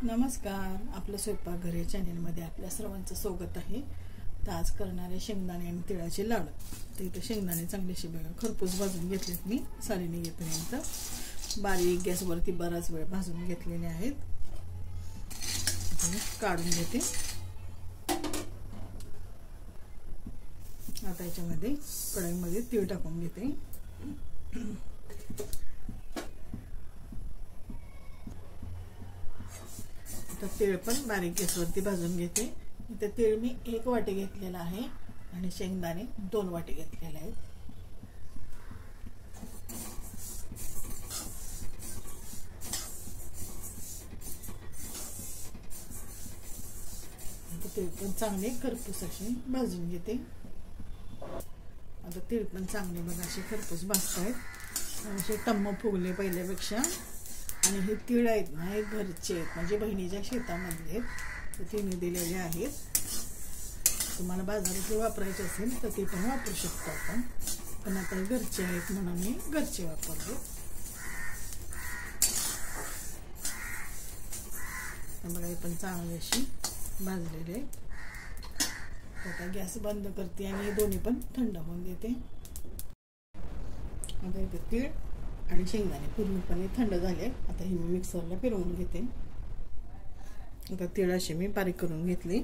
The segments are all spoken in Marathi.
नमस्कार, आपलं स्वयंपाकघर या चॅनलमध्ये आपल्या सर्वांचं स्वागत आहे। तर आज करणारे शेंगदाणे आणि तिळाचे लाडू। तर इथे शेंगदाणे चांगलेसे बघा खरपूस भाजून घेतलेत मी सालीने येईपर्यंत बारीक गॅसवरती बराच वेळ भाजून घेतलेले आहेत। काढून घेते। आता याच्यामध्ये कढईमध्ये तीळ टाकून घेते। तीळ पण बारीक गॅसवरती भाजून घेते। इथे तीळ मी 1 वाटी घेतलेला आहे आणि शेंगदाणे 2 वाटी घेतलेले आहेत। तीळ पण चांगले खरपूस असे भाजून घेते। आता तीळ पण चांगले बघा असे खरपूस भाजतायत, असे टम्म फुगले पहिल्यापेक्षा। आणि हे तीळ आहेत ना, हे घरचे आहेत, म्हणजे बहिणीच्या शेतामधले आहेत। तर तिने दिलेले आहेत। तुम्हाला बाजारात वापरायचे असेल तर ते पण वापरू शकतो आपण, पण आता घरचे आहेत म्हणून मी घरचे वापरतो। बघा हे पण चांगले अशी भाजलेले आहेत। आता गॅस बंद करते आणि हे दोन्ही पण थंड होऊन देते। आता इथे तीळ आणि शेंगदाणे पूर्णपणे थंड झाले। आता हे मी मिक्सरला फिरवून घेते। आता तीळ अशी मी बारीक करून घेतली।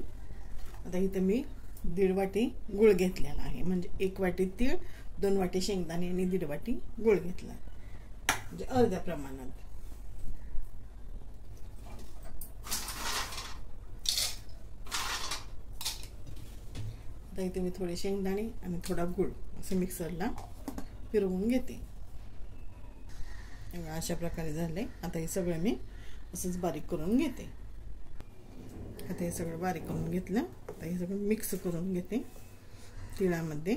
आता इथे मी 1.5 वाटी गूळ घेतलेला आहे, म्हणजे 1 वाटी तीळ, 2 वाटी शेंगदाणे आणि 1.5 वाटी गूळ घेतला, म्हणजे अर्ध्या प्रमाणात। आता इथे मी थोडे शेंगदाणे आणि थोडा गूळ असं मिक्सरला फिरवून घेते। अशा प्रकारे झाले। आता हे सगळं मी असंच बारीक करून घेते। आता हे सगळं बारीक करून घेतलं। आता हे सगळं मिक्स करून घेते तिळामध्ये।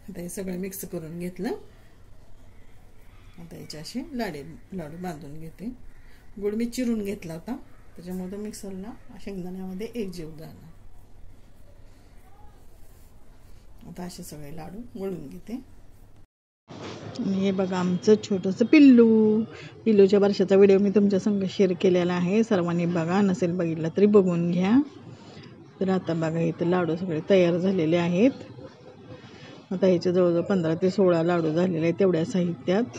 आता हे सगळं मिक्स करून घेतलं। आता याचे असे लाडू बांधून घेते। गुळ मी चिरून घेतला होता, त्याच्यामुळे मिक्सरला शेंगदाण्यामध्ये एकजीव झाला। आता असे सगळे लाडू वळून घेते। हे बघा आमचं छोटंसं पिल्लूच्या वर्षाचा व्हिडिओ मी तुमच्या संग शेअर केलेला आहे। सर्वांनी बघा, नसेल बघितला तरी बघून घ्या। तर आता बघा इथे लाडू सगळे तयार झालेले आहेत। आता ह्याचे जवळजवळ 15 ते 16 लाडू झालेले आहेत। तेवढ्या साहित्यात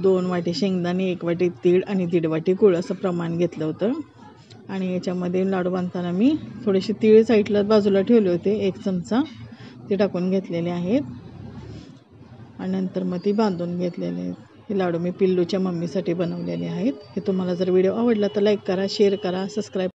2 वाटी शेंगदाणे, 1 वाटी तीळ आणि 1.5 वाटी गूळ असं प्रमाण घेतलं होतं। आणि याच्यामध्ये लाडू बांधताना मी थोडेसे तीळ साईडला बाजूला ठेवले होते, 1 चमचा ते टाकून घेतलेले आहेत। आणि नंतर मग ती बांधून घेतलेले आहेत। हे लाडू मी पिल्लूच्या मम्मीसाठी बनवलेले आहेत। हे तुम्हाला जर व्हिडिओ आवडला तर लाईक करा, शेअर करा, सबस्क्राईब